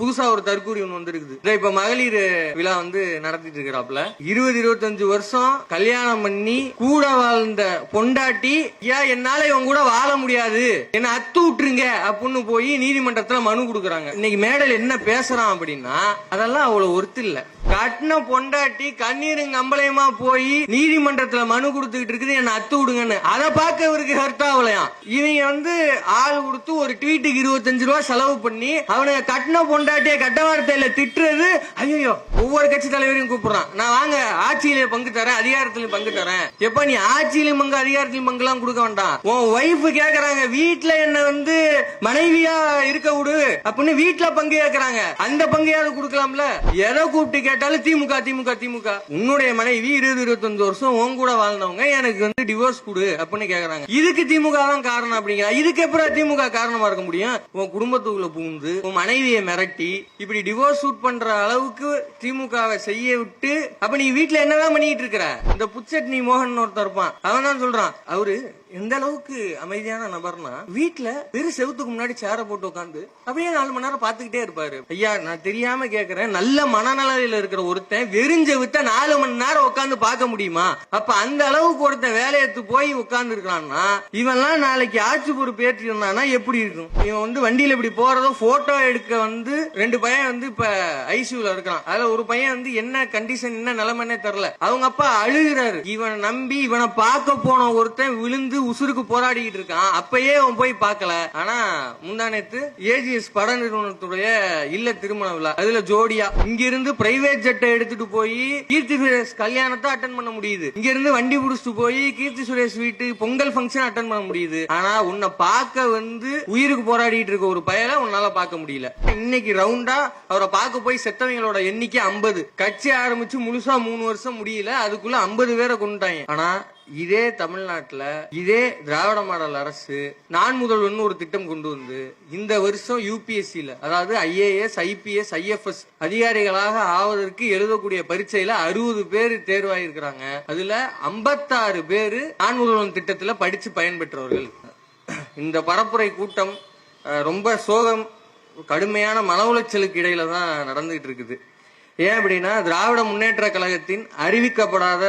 புதுசா ஒரு தற்கூரி ஒண்ணு வந்துருக்குது. இப்ப மகளிர் விழா வந்து நடத்திட்டு இருக்கிறாப்ல. 20-25 வருஷம் கல்யாணம் பண்ணி கூட வாழ்ந்த பொண்டாட்டி என்னால இவன் கூட வாழ முடியாது, என்ன அத்து விட்டுருங்க அப்படின்னு போய் நீதிமன்றத்துல மனு கொடுக்கறாங்க. இன்னைக்கு மேடையில் என்ன பேசுறான் அப்படின்னா அதெல்லாம் அவ்வளவு ஒருத்து இல்ல. கட்டின பொண்டாட்டி கண்ணீருங்க அம்பலயமா போய் நீதிமன்றத்துல மனு கொடுத்துக்கிட்டு இருக்குது, என்ன அத்து விடுங்கன்னு. அதை பார்க்க இவருக்கு ஹர்ட் ஆகலையாம். இவங்க வந்து ஆள் கொடுத்து ஒரு ட்வீட்டுக்கு 25 ரூபாய் செலவு பண்ணி அவனுக்கு கட்டின பொண்டாட்டிய கட்ட வார்த்தையில திட்டுறது. ஐயோ, ஒவ்வொரு கட்சி தலைவரையும் கூப்பிடுறான், நான் வாங்க ஆட்சியில பங்கு தரேன், அதிகாரத்திலையும் பங்கு தரேன். எப்ப நீ ஆட்சியிலும் பங்கு அதிகாரத்திலும் பங்கு எல்லாம் கொடுக்க வேண்டாம். உன் ஒய்ஃப் கேக்குறாங்க, வீட்டுல என்ன வந்து மனைவியா இருக்க விடு அப்படின்னு வீட்டுல பங்கு கேக்குறாங்க, அந்த பங்கையாவது கொடுக்கலாம்ல. எதை கூப்பிட்டு கேட்டாலும் திமுக திமுக திமுக. உன்னுடைய மனைவி 20-25 வருஷம் உன் கூட வாழ்ந்தவங்க, எனக்கு வந்து டிவோர்ஸ் கொடு அப்படின்னு கேக்குறாங்க. இதுக்கு திமுக தான் காரணம் அப்படிங்கிற. இதுக்கு எப்பறம் திமுக காரணமா இருக்க முடியும்? உன் குடும்பத்துக்குள்ள புகுந்து உன் மனைவியை மிரட்டி இப்படி டிவோர்ஸ் ஷூட் பண்ற அளவுக்கு திமுகவை செய்ய விட்டு அப்ப நீ வீட்டுல என்னதான் பண்ணிட்டு இருக்கிற? இந்த புச்சட்னி மோகன் ஒருத்தர் இருப்பான், அவன் தான் சொல்றான், அவரு எந்த அளவுக்கு அமைதியான நபர்னா வீட்டுல வெறும் செவுத்துக்கு முன்னாடி சேர போட்டு உட்காந்து அப்படியே 4 மணி நேரம் பாத்துக்கிட்டே இருப்பாரு. ஐயா, நான் தெரியாம கேக்குறேன், நல்ல மனநலையில இருக்கிற ஒருத்தன் வெறிஞ்சவிட்ட 4 மணி நேரம் உட்காந்து பார்க்க முடியுமா? அப்ப அந்த அளவுக்கு ஒருத்தன் வேலையத்து போய் உட்கார்ந்து இருக்கிறான்னா இவன்லாம் நாளைக்கு ஆட்சி பொறுப்பு ஏற்றி இருந்தானா எப்படி இருக்கும்? இவன் வந்து வண்டியில இப்படி போறதும் போட்டோ எடுக்க வந்து 2 பையன் வந்து இப்ப ஐசியூல இருக்கிறான். அதுல ஒரு பையன் வந்து என்ன கண்டிஷன் என்ன நிலைமைன்னே தெரியல. அவங்க அப்பா அழுகிறாரு. இவனை நம்பி இவனை பார்க்க போன ஒருத்தன் விழுந்து உசுருக்கு போராடிக்கிட்டு இருக்கான். அப்பயே அவன் போய் பார்க்கல. ஆனா முந்தானேத்து ஏஜிஎஸ் பட நிறுவனத்துடைய இல்ல திருமண விழா, அதுல ஜோடியா இங்க இருந்து பிரைவேட் ஜெட்டை எடுத்துட்டு போய் கீர்த்தி சுரேஷ் கல்யாணத்தை அட்டன் பண்ண முடியுது. இங்க இருந்து வண்டி புடிச்சிட்டு போய் கீர்த்தி சுரேஷ் வீட்டு பொங்கல் ஃபங்க்ஷன் அட்டன் பண்ண முடியுது. ஆனா உன்னை பார்க்க வந்து உயிருக்கு போராடிட்டு இருக்க ஒரு பயலை உன்னால பார்க்க முடியல. இன்னைக்கு ரவுண்டா அவரை பார்க்க போய் செத்தவங்களோட எண்ணிக்கை 50. கட்சி ஆரம்பிச்சு முழுசா 3 வருஷம் முடியல, அதுக்குள்ள 50 பேரை கொண்டுட்டாங்க. ஆனா இதே தமிழ்நாட்டுல இதே திராவிட மாடல் அரசு நான் முதல்வன் ஒரு திட்டம் கொண்டு வந்து இந்த வருஷம் யூபிஎஸ்சில, அதாவது IAS IPS IFS அதிகாரிகளாக ஆவதற்கு எழுதக்கூடிய பரீட்சையில 60 பேர் தேர்வாயிருக்கிறாங்க. அதுல 56 பேரு நான் முதல்வன் திட்டத்துல படிச்சு பயன்பெற்றவர்கள். இந்த பரப்புரை கூட்டம் ரொம்ப சோகம், கடுமையான மன உளைச்சலுக்கு இடையில தான் நடந்துகிட்டு இருக்குது. ஏன் அப்படின்னா திராவிட முன்னேற்ற கழகத்தின் அறிவிக்கப்படாத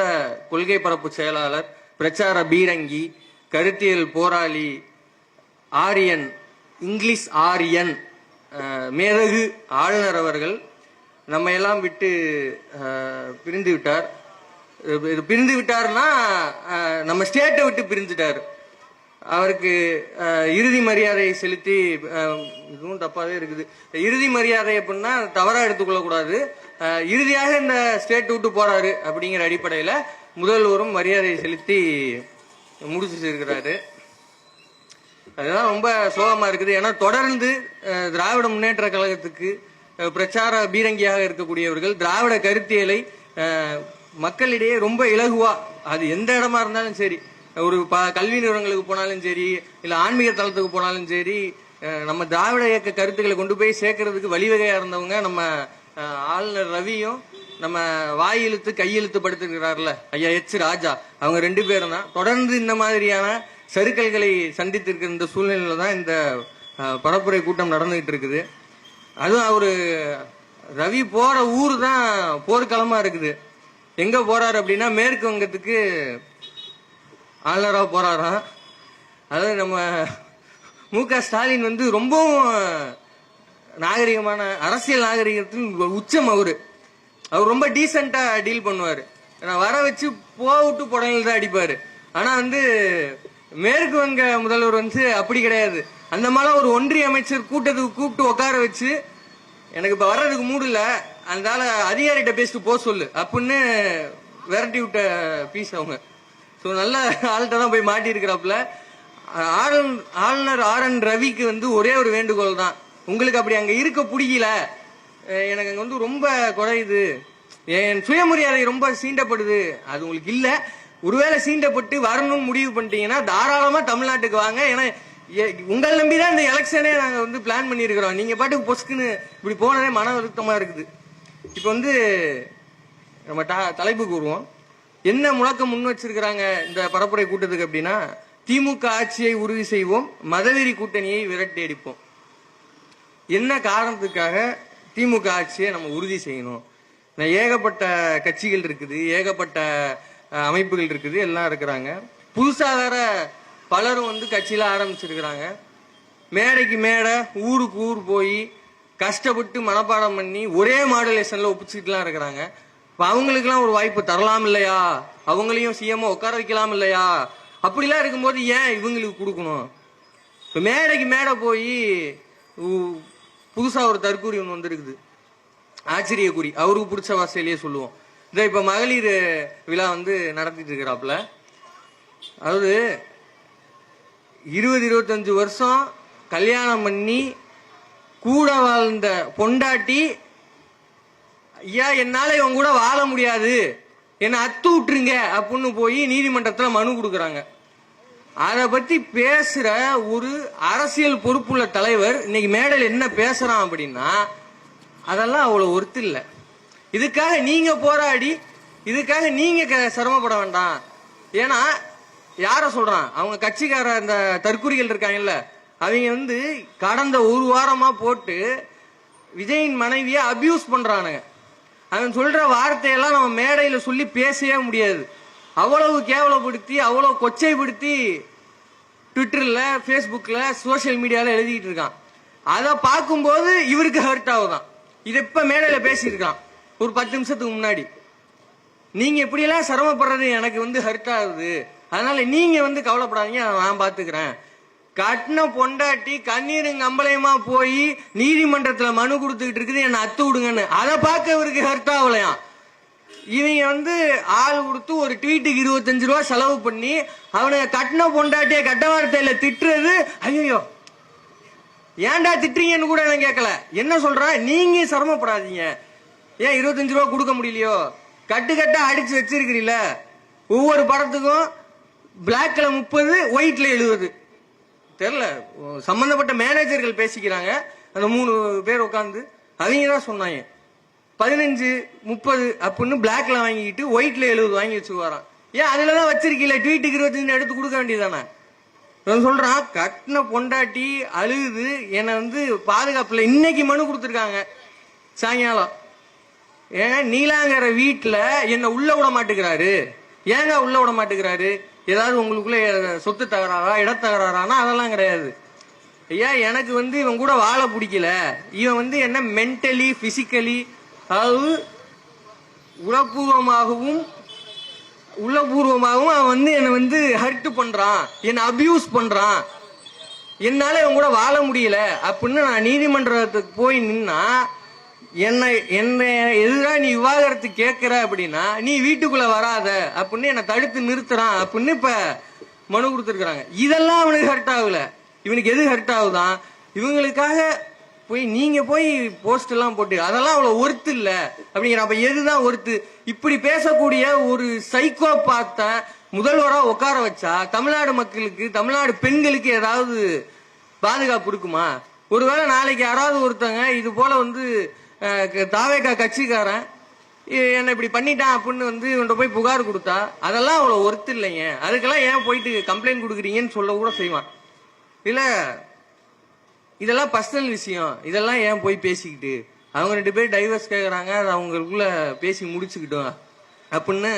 கொள்கை பரப்பு செயலாளர், பிரச்சார பீரங்கி, கருத்தியல் போராளி ஆரியன், இங்கிலீஷ் ஆரியன், மேதகு ஆளுநர் அவர்கள் நம்ம எல்லாம் விட்டு பிரிந்து விட்டார். பிரிந்து விட்டார்னா நம்ம ஸ்டேட்டை விட்டு பிரிஞ்சுட்டார். அவருக்கு இறுதி மரியாதை செலுத்தி, இதுவும் தப்பாவே இருக்குது, இறுதி மரியாதை அப்படின்னா தவறா எடுத்துக்கொள்ள கூடாது. இறுதியாக இந்த ஸ்டேட் விட்டு போறாரு அப்படிங்கிற அடிப்படையில முதல்வரும் மரியாதை செலுத்தி முடிச்சிருக்கிறாரு. அதெல்லாம் ரொம்ப சோகமா இருக்குது. ஏன்னா தொடர்ந்து திராவிட முன்னேற்ற கழகத்துக்கு பிரச்சார பீரங்கியாக இருக்கக்கூடியவர்கள் திராவிட கருத்தியலை மக்களிடையே ரொம்ப இலகுவா, அது எந்த இடமா இருந்தாலும் சரி, ஒரு கல்வி நிறுவனங்களுக்கு போனாலும் சரி, இல்ல ஆன்மீக தளத்துக்கு போனாலும் சரி, நம்ம திராவிட இயக்க கருத்துக்களை கொண்டு போய் சேர்க்கறதுக்கு வழிவகையா இருந்தவங்க நம்ம ஆளுநர் ரவியும் நம்ம வாய் இழுத்து கையெழுத்து படுத்திருக்கிறார்ல ஐயா H. ராஜா, அவங்க 2 பேரும் தான் தொடர்ந்து இந்த மாதிரியான சறுக்கல்களை சந்தித்திருக்கிற இந்த சூழ்நிலையில தான் இந்த பரப்புரை கூட்டம் நடந்துகிட்டு இருக்குது. அதுவும் அவரு ரவி போற ஊர் தான் போர்க்களமா இருக்குது. எங்க போறாரு அப்படின்னா மேற்கு வங்கத்துக்கு ஆளுநரா போறாராம். அதாவது நம்ம மு.க. ஸ்டாலின் வந்து ரொம்பவும் நாகரிகமான அரசியல் நாகரிகத்தின் உச்சம். அவர் ரொம்ப டீசெண்டா டீல் பண்ணுவாரு. வர வச்சு போட்டு புடலில் தான் அடிப்பாரு. ஆனா வந்து மேற்கு வங்க முதல்வர் வந்து அப்படி கிடையாது. அந்த மாதிரி ஒரு ஒன்றிய அமைச்சர் கூட்டத்துக்கு கூப்பிட்டு உட்கார வச்சு, எனக்கு இப்ப வர்றதுக்கு மூடு இல்ல, அதனால அதிகாரிகிட்ட பேசிட்டு போக சொல்லு அப்படின்னு விரட்டி விட்ட பீஸ் அவங்க. நல்ல ஆள்கிட்ட தான் போய் மாட்டி இருக்கிறாப்புல. ஆளுநர் RN ரவிக்கு வந்து ஒரே ஒரு வேண்டுகோள் தான், உங்களுக்கு அப்படி அங்க இருக்க பிடிக்கல, எனக்கு அங்க வந்து ரொம்ப குறையுது, என் சுயமரியாதை ரொம்ப சீண்டப்படுது, அது உங்களுக்கு இல்ல, ஒருவேளை சீண்டப்பட்டு வரணும்னு முடிவு பண்ணிட்டீங்கன்னா தாராளமா தமிழ்நாட்டுக்கு வாங்க. ஏன்னா உங்களை நம்பிதான் இந்த எலெக்ஷனே நாங்க வந்து பிளான் பண்ணிருக்கிறோம். நீங்க பாட்டுக்கு பொஸ்க்குன்னு இப்படி போனதே மன வருத்தமா இருக்குது. இப்ப வந்து நம்ம தலைப்புக்கு வருவோம். என்ன முழக்கம் முன் வச்சிருக்கிறாங்க இந்த பரப்புரை கூட்டத்துக்கு அப்படின்னா, திமுக ஆட்சியை உறுதி செய்வோம், மதவெறி கூட்டணியை விரட்டி அடிப்போம். என்ன காரணத்துக்காக திமுக ஆட்சியை நம்ம உறுதி செய்யணும். ஏகப்பட்ட கட்சிகள் இருக்குது, ஏகப்பட்ட அமைப்புகள் இருக்குது, எல்லாம் இருக்கிறாங்க. புதுசா வேற பலரும் வந்து கட்சியில ஆரம்பிச்சிருக்கிறாங்க. மேடைக்கு மேடை, ஊருக்கு ஊர் போய் கஷ்டப்பட்டு மனப்பாடம் பண்ணி ஒரே மாடுலேஷன்ல ஒப்பிச்சுட்டுலாம் இருக்கிறாங்க. அவங்களுக்குலாம் ஒரு வாய்ப்பு தரலாம் இல்லையா? அவங்களையும் சிஎம் உட்கார வைக்கலாம் இல்லையா? அப்படிலாம் இருக்கும்போது ஏன் இவங்களுக்கு கொடுக்கணும்? இப்போ மேடைக்கு மேடை போய் புதுசா ஒரு தற்கூரி ஒன்று வந்துருக்குது, ஆச்சரியக்குறி. அவருக்கு பிடிச்ச வார்த்தையிலேயே சொல்லுவோம். இந்த இப்ப மகளிர் விழா வந்து நடத்திட்டு இருக்கிறாப்புல, அதாவது 20-25 வருஷம் கல்யாணம் பண்ணி கூட வாழ்ந்த பொண்டாட்டி, ஐயா என்னால இவங்க கூட வாழ முடியாது, என்ன அத்து விட்டுருங்க அப்படின்னு போய் நீதிமன்றத்தில் மனு கொடுக்குறாங்க. அதை பத்தி பேசுற ஒரு அரசியல் பொறுப்புள்ள தலைவர் இன்னைக்கு மேடையில் என்ன பேசுறான் அப்படின்னா, அதெல்லாம் அவ்வளவு ஒர்த்து இல்லை. இதுக்காக நீங்க போராடி, இதுக்காக நீங்க சிரமப்பட வேண்டாம். ஏன்னா யார சொல்றான், அவங்க கட்சிக்கார அந்த தற்குறிகள் இருக்காங்கல்ல, அவங்க வந்து கடந்த ஒரு வாரமா போட்டு விஜயின் மனைவியை அபியூஸ் பண்றானுங்க. அவன் சொல்ற வார்த்தையெல்லாம் நம்ம மேடையில சொல்லி பேசவே முடியாது. அவ்வளவு கேவலப்படுத்தி, அவ்வளவு கொச்சைப்படுத்தி ட்விட்டர்ல, பேஸ்புக்ல, சோசியல் மீடியால எழுதிட்டு இருக்கான். அதை பார்க்கும்போது இவருக்கு ஹர்ட் ஆகுதான். இது இப்ப மேடையில பேசியிருக்கான் ஒரு 10 நிமிஷத்துக்கு முன்னாடி. நீங்க இப்படியெல்லாம் சிரமப்படுறது எனக்கு வந்து ஹர்ட் ஆகுது, அதனால நீங்க வந்து கவலைப்படாதீங்க, நான் பாத்துக்கிறேன். கட்டின பொண்டாட்டி கண்ணீருங்க அம்பளையமா போய் நீதிமன்றத்துல மனு கொடுத்துக்கிட்டு இருக்குது, என்ன அத்து விடுங்கன்னு. அதை பார்க்க இவருக்கு ஹர்ட் ஆகலையாம். இவங்க வந்து ஆள் கொடுத்து ஒரு ட்வீட்டுக்கு 25 ரூபா செலவு பண்ணி அவனை கட்டின பொண்டாட்டிய கட்ட வார்த்தையில திட்டுறது. ஐயோ ஏன்டா திட்டுறீங்கன்னு கூட நான் கேட்கல. என்ன சொல்றேன், நீங்க சிரமப்படாதீங்க. ஏன் 25 ரூபா கொடுக்க முடியலையோ? கட்டு கட்டா அடிச்சு வச்சிருக்கிறீல, ஒவ்வொரு படத்துக்கும் பிளாக்ல 30, ஒயிட்ல 70. தெரியல, சம்பந்தப்பட்ட மேனேஜர்கள் பேசிக்கிறாங்க. அந்த 3 பேர் உட்காந்து அவங்க தான் சொன்னாங்க, 15, 30 அப்படின்னு பிளாக்ல வாங்கிட்டு ஒயிட்ல 70 வாங்கி வச்சுக்குவாராம். ஏன் அதுலதான் வச்சிருக்கீல, ட்வீட்டுக்கு 25 எடுத்து கொடுக்க வேண்டியதானே? சொல்றான், கட்டின பொண்டாட்டி அழுகுது, என்னை வந்து பாதுகாப்புல இன்னைக்கு மனு கொடுத்துருக்காங்க சாயங்காலம். ஏங்க நீலாங்கர வீட்டுல என்ன உள்ள விட மாட்டேங்கிறாரு. ஏங்க உள்ள விட மாட்டேங்கிறாரு? ஏதாவது உங்களுக்குள்ள சொத்து தகராறா, இடத்தகராறானா? அதெல்லாம் கிடையாது. ஐயா எனக்கு வந்து இவன் கூட வாழ பிடிக்கல, இவன் வந்து என்ன மென்டலி பிசிக்கலி, அதாவது உள்ளபூர்வமாகவும் அவன் வந்து என்னை வந்து ஹர்ட் பண்றான், என்னை அபியூஸ் பண்றான், என்னால இவன் கூட வாழ முடியல அப்படின்னு நான் நீதிமன்றத்துக்கு போய் நின்னா, என்ன எதிராக நீ விவாகரத்து கேட்கிற அப்படின்னா நீ வீட்டுக்குள்ள வராத அப்படின்னு என்னை தடுத்து நிறுத்துறான் அப்படின்னு இப்ப மனு கொடுத்துருக்காங்க. இதெல்லாம் அவனுக்கு ஹர்ட் ஆகல. இவனுக்கு எது ஹர்ட் ஆகுதான், இவங்களுக்காக போய் நீங்க போய் போஸ்ட் எல்லாம் போட்டு அதெல்லாம் அவ்வளவு ஒர்த்து இல்ல அப்படிங்கிற. அப்ப எதுதான் ஒர்த்து? இப்படி பேசக்கூடிய ஒரு சைக்கோ பார்த்த முதல்வரா உட்கார வச்சா தமிழ்நாடு மக்களுக்கு, தமிழ்நாடு பெண்களுக்கு ஏதாவது பாதுகாப்பு இருக்குமா? ஒருவேளை நாளைக்கு யாராவது ஒருத்தங்க இது போல வந்து தாவேகா கட்சிக்காரன் என்ன இப்படி பண்ணிட்டான் அப்படின்னு வந்து இவன்கிட்ட போய் புகார் கொடுத்தா அதெல்லாம் அவ்வளவு ஒர்த்து இல்லைங்க. அதுக்கெல்லாம் ஏன் போயிட்டு கம்ப்ளைண்ட் கொடுக்குறீங்கன்னு சொல்ல கூட செய்வான். இல்ல இதெல்லாம் பர்சனல் விஷயம், இதெல்லாம் ஏன் போய் பேசிக்கிட்டு, அவங்க 2 பேர் டைவர்ஸ் கேட்கறாங்க, அது அவங்களுக்குள்ள பேசி முடிச்சுக்கிட்டோம் அப்படின்னு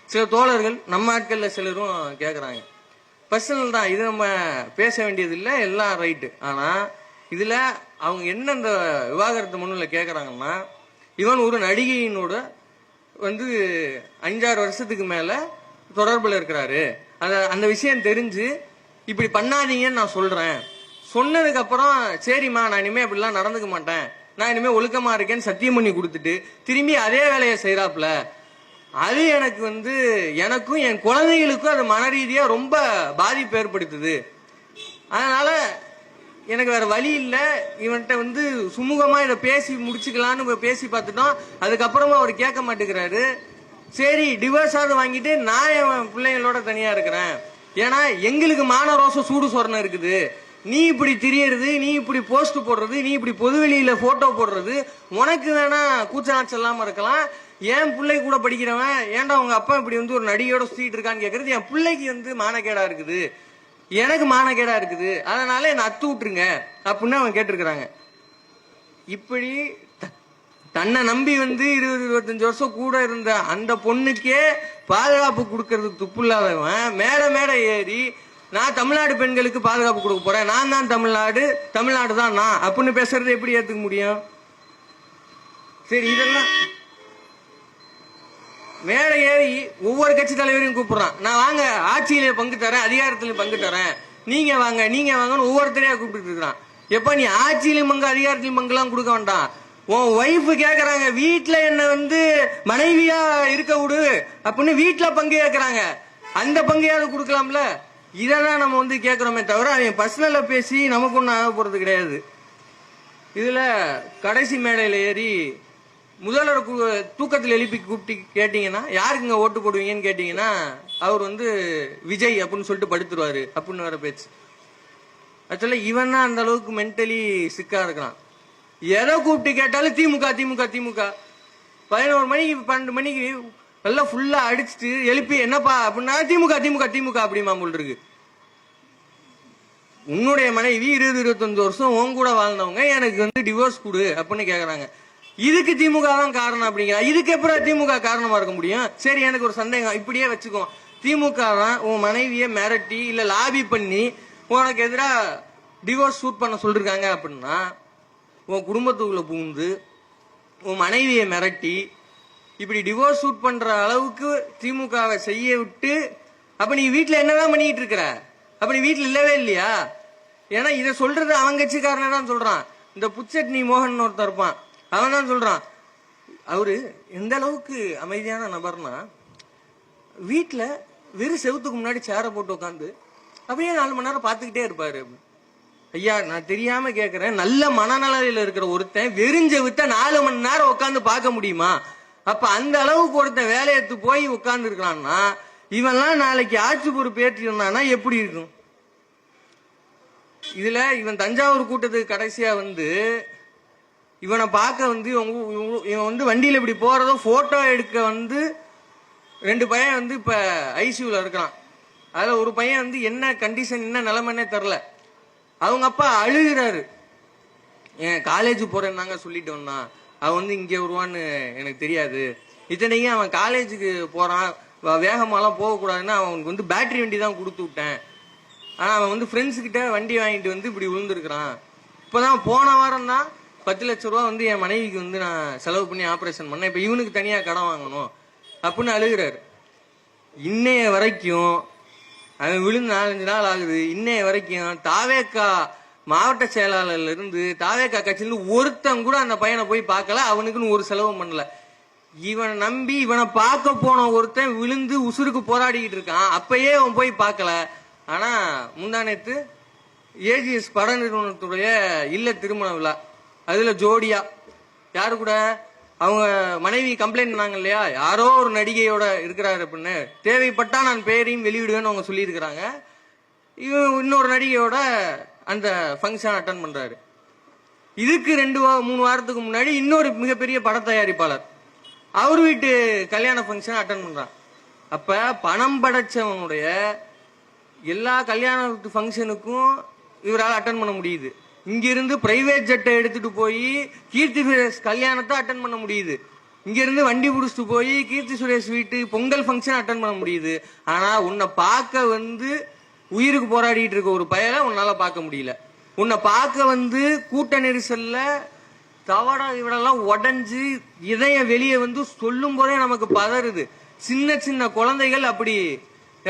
சில தோழர்கள், நம்ம ஆட்கள்ல சிலரும் கேட்கறாங்க. பர்சனல் தான் இது, நம்ம பேச வேண்டியது இல்லை, எல்லாம் ரைட்டு. ஆனா இதுல அவங்க என்ன இந்த விவாகரத்து மனுல கேட்கறாங்கன்னா, இவன் ஒரு நடிகையினோட வந்து 5-6 வருஷத்துக்கு மேல தொடர்புல இருக்கிறாரு, அந்த விஷயம் தெரிஞ்சு இப்படி பண்ணாதீங்கன்னு நான் சொல்றேன். சொன்னதுக்கு அப்புறம் சரிம்மா நான் இனிமே அப்படிலாம் நடந்துக்க மாட்டேன், நான் இனிமே ஒழுக்கமா இருக்கேன்னு சத்தியம் பண்ணி கொடுத்துட்டு திரும்பி அதே வேலையை செய்யறாப்புல. அது எனக்கு வந்து எனக்கும் என் குழந்தைகளுக்கும் அது மன ரீதியா ரொம்ப பாதிப்பு ஏற்படுத்துது. அதனால எனக்கு வேற வழி இல்ல, இவன்கிட்ட வந்து சுமூகமா இதை பேசி முடிச்சுக்கலான்னு பேசி பார்த்துட்டோம். அதுக்கப்புறமா அவர் கேட்க மாட்டேங்கிறாரு. சரி டிவோர்ஸ் ஆகுது வாங்கிட்டு நான் என் பிள்ளைங்களோட தனியா இருக்கிறேன். ஏன்னா எங்களுக்கு மான ரோசம் சூடு சொரணம் இருக்குது. நீ இப்படி திரியறது, நீ இப்படி போஸ்ட் போடுறது, நீ இப்படி பொதுவெளியில போட்டோ போடுறது, உனக்கு வேணா கூச்சநாச்சம் இல்லாம இருக்கலாம். என் பிள்ளை கூட படிக்கிறவன் ஏன்டா உங்க அப்பா இப்படி வந்து ஒரு நடிகையோட சுத்திட்டு இருக்கான்னு கேக்குறது என் பிள்ளைக்கு வந்து மானக்கேடா இருக்குது, எனக்கு மானக்கேடா இருக்குது, அதனால என்ன அத்து விட்டுருங்க அப்படின்னு அவன் கேட்டிருக்கிறாங்க. இப்படி தன்னை நம்பி வந்து 20-25 வருஷம் கூட இருந்த அந்த பொண்ணுக்கே பாதுகாப்பு கொடுக்கறதுக்கு துப்பு இல்லாதவன் மேடை ஏறி நான் தமிழ்நாடு பெண்களுக்கு பாதுகாப்பு கொடுக்க போறேன், நான் தான் தமிழ்நாடு தான் நான் அப்படின்னு பேசுறது எப்படி ஏத்துக்க முடியும்? சரி, இதெல்லாம் மேடை ஏறி ஒவ்வொரு கட்சி தலைவரையும் கூப்பிடுறான், நான் வாங்க ஆட்சியில பங்கு தரேன், அதிகாரத்திலையும் பங்கு தரேன், நீங்க வாங்கன்னு ஒவ்வொருத்தரையா கூப்பிட்டு இருக்கிறான். எப்ப நீ ஆட்சியிலும் பங்கு அதிகாரத்திலும் பங்கு எல்லாம் கொடுக்க வேண்டாம். உன் ஒய்ஃப் கேக்குறாங்க, வீட்டுல என்ன வந்து மனைவியா இருக்க விடு அப்படின்னு வீட்டுல பங்கு கேட்கறாங்க, அந்த பங்கையாவது கொடுக்கலாம்ல. இதான் நம்ம வந்து கேட்கிறோமே தவிர அவன் பர்சனல்ல பேசி நமக்கு ஒன்றும் ஆக போறது கிடையாது. இதுல கடைசி மேடையில ஏறி முதல்வர் தூக்கத்தில் எழுப்பி கூப்பிட்டு கேட்டீங்கன்னா யாருக்குங்க ஓட்டு போடுவீங்கன்னு கேட்டீங்கன்னா அவர் வந்து விஜய் அப்படின்னு சொல்லிட்டு படுத்துருவாரு அப்படின்னு வர பேச்சு. ஆக்சுவலா இவன் தான் அந்த அளவுக்கு மென்டலி சிக்கா இருக்கிறான். எதை கூப்பிட்டு கேட்டாலும் திமுக 11 மணிக்கு 12 மணிக்கு எல்லாம் ஃபுல்லா அடிச்சுட்டு எழுப்பி என்னப்பா அப்படின்னா திமுக அப்படிமா போல் இருக்கு. உன்னுடைய மனைவி 20-25 வருஷம் உன் கூட வாழ்ந்தவங்க எனக்கு வந்து டிவோர்ஸ் கொடு அப்படின்னு கேக்குறாங்க. இதுக்கு திமுக தான் காரணம் அப்படிங்கிற, இதுக்கு எப்படி திமுக காரணமா இருக்க முடியும்? சரி, எனக்கு ஒரு சந்தேகம், இப்படியே வச்சுக்கோ, திமுக தான் உன் மனைவியை மிரட்டி இல்ல லாபி பண்ணி உனக்கு எதிராக டிவோர்ஸ் ஷூட் பண்ண சொல்லிருக்காங்க அப்படின்னா உன் குடும்பத்துக்குள்ள புகுந்து உன் மனைவியை மிரட்டி இப்படி டிவோர்ஸ் ஷூட் பண்ற அளவுக்கு திமுகவை செய்ய விட்டு அப்ப நீ வீட்டுல என்னதான் பண்ணிட்டு இருக்கிற? அப்ப நீ வீட்டுல இல்லவே இல்லையா? ஏன்னா இதை சொல்றது அவன் கட்சிக்காரனே தான் சொல்றான். இந்த புச்சட்னி மோகன் ஒருத்தர் இருப்பான், அவன் தான் சொல்றான். அவரு எந்த அளவுக்கு அமைதியான நபர்னா வீட்டுல வெறும் செவுத்துக்கு முன்னாடி சேரை போட்டு உட்காந்து அப்படியே 4 மணி நேரம் பாத்துக்கிட்டே இருப்பாரு. ஐயா, நான் தெரியாம கேக்குறேன், நல்ல மனநலையில இருக்கிற ஒருத்தன் வெறிஞ்செவுத்த 4 மணி நேரம் உட்காந்து பார்க்க முடியுமா? அப்ப அந்த அளவுக்கு ஒருத்தன் வேலையத்து போய் உட்கார்ந்து இருக்கிறான்னா இவன்லாம் நாளைக்கு ஆட்சி பொறுப்பு ஏற்றி இருந்தானா எப்படி இருக்கும்? இதுல இவன் தஞ்சாவூர் கூட்டத்துக்கு கடைசியா வந்து இவனை பார்க்க வந்து இவன் வந்து வண்டியில இப்படி போறதோ போட்டோ எடுக்க வந்து 2 பையன் வந்து இப்ப ஐசியூல இருக்கிறான். அதுல ஒரு பையன் வந்து என்ன கண்டிஷன் என்ன நிலைமைன்னே தெரில. அவங்க அப்பா அழுகிறாரு, என் காலேஜ் போறேன்னாங்க சொல்லிட்டு வந்தான், அவன் வந்து இங்கே வருவான்னு எனக்கு தெரியாது, இத்தனைக்கு அவன் காலேஜுக்கு போறான், வேகமாலாம் போகக்கூடாதுன்னு அவனுக்கு வந்து பேட்டரி வண்டி தான் கொடுத்து விட்டேன், ஆனா அவன் வந்து ஃப்ரெண்ட்ஸ் கிட்ட வண்டி வாங்கிட்டு வந்து இப்படி விழுந்திருக்கிறான். இப்பதான் போன வாரம் தான் 10 லட்சம் ரூபா வந்து என் மனைவிக்கு வந்து நான் செலவு பண்ணி ஆபரேஷன் பண்ணேன், இப்ப இவனுக்கு தனியா கடன் வாங்கணும் அப்படின்னு அழுகிறாரு. இன்னைய வரைக்கும் அவன் விழுந்து 4-5 நாள் ஆகுது. இன்னைய வரைக்கும் தாவேக்கா மாவட்ட செயலாளர்ல இருந்து தாவேக்கா கட்சியிலிருந்து ஒருத்தன் கூட அந்த பையனை போய் பார்க்கல, அவனுக்குன்னு ஒரு செலவும் பண்ணல. இவனை நம்பி இவனை பார்க்க போன ஒருத்தன் விழுந்து உசுருக்கு போராடிக்கிட்டு இருக்கான், அப்பயே அவன் போய் பார்க்கல. ஆனா முந்தானேத்து ஏஜிஎஸ் பட நிறுவனத்துடைய இல்ல திருமண விழா, அதுல ஜோடியா யாரு கூட அவங்க மனைவி கம்ப்ளைண்ட் பண்ணாங்க இல்லையா, யாரோ ஒரு நடிகையோட இருக்கிறாரு அப்படின்னு, தேவைப்பட்டா நான் பேரையும் வெளியிடுவேன்னு அவங்க சொல்லி இருக்கிறாங்க. இவன் இன்னொரு நடிகையோட அந்த ஃபங்க்ஷன் அட்டன் பண்றாரு. இதுக்கு 2-3 வாரத்துக்கு முன்னாடி இன்னொரு மிகப்பெரிய பட தயாரிப்பாளர் அவர் வீட்டு கல்யாண ஃபங்க்ஷன் அட்டன் பண்றான். அப்ப பணம் படைச்சவனுடைய எல்லா கல்யாண ஃபங்க்ஷனுக்கும் இவரால் அட்டன் பண்ண முடியுது. இங்கிருந்து பிரைவேட் ஜெட்டை எடுத்துட்டு போய் கீர்த்தி சுரேஷ் கல்யாணத்தை அட்டன் பண்ண முடியுது. இங்கிருந்து வண்டி புடிச்சிட்டு போய் கீர்த்தி சுரேஷ் வீட்டு பொங்கல் ஃபங்க்ஷன் அட்டன் பண்ண முடியுது. ஆனா உன்னை பார்க்க வந்து உயிருக்கு போராடிட்டு இருக்க ஒரு பயலை உன்னால பார்க்க முடியல. உன்னை பார்க்க வந்து கூட்ட நெரிசல்ல தவட இவடெல்லாம் உடஞ்சு இதயம் வெளியே வந்து சொல்லும் போதே நமக்கு பதறுது. சின்ன சின்ன குழந்தைகள் அப்படி